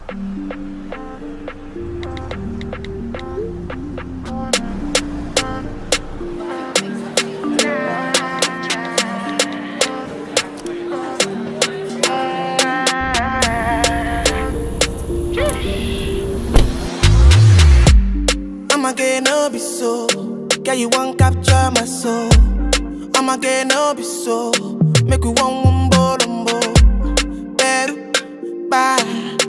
I'ma get no be so. Girl, you won't capture my soul. I'ma get no be so. Make we one wumbo lumbo. Better bye.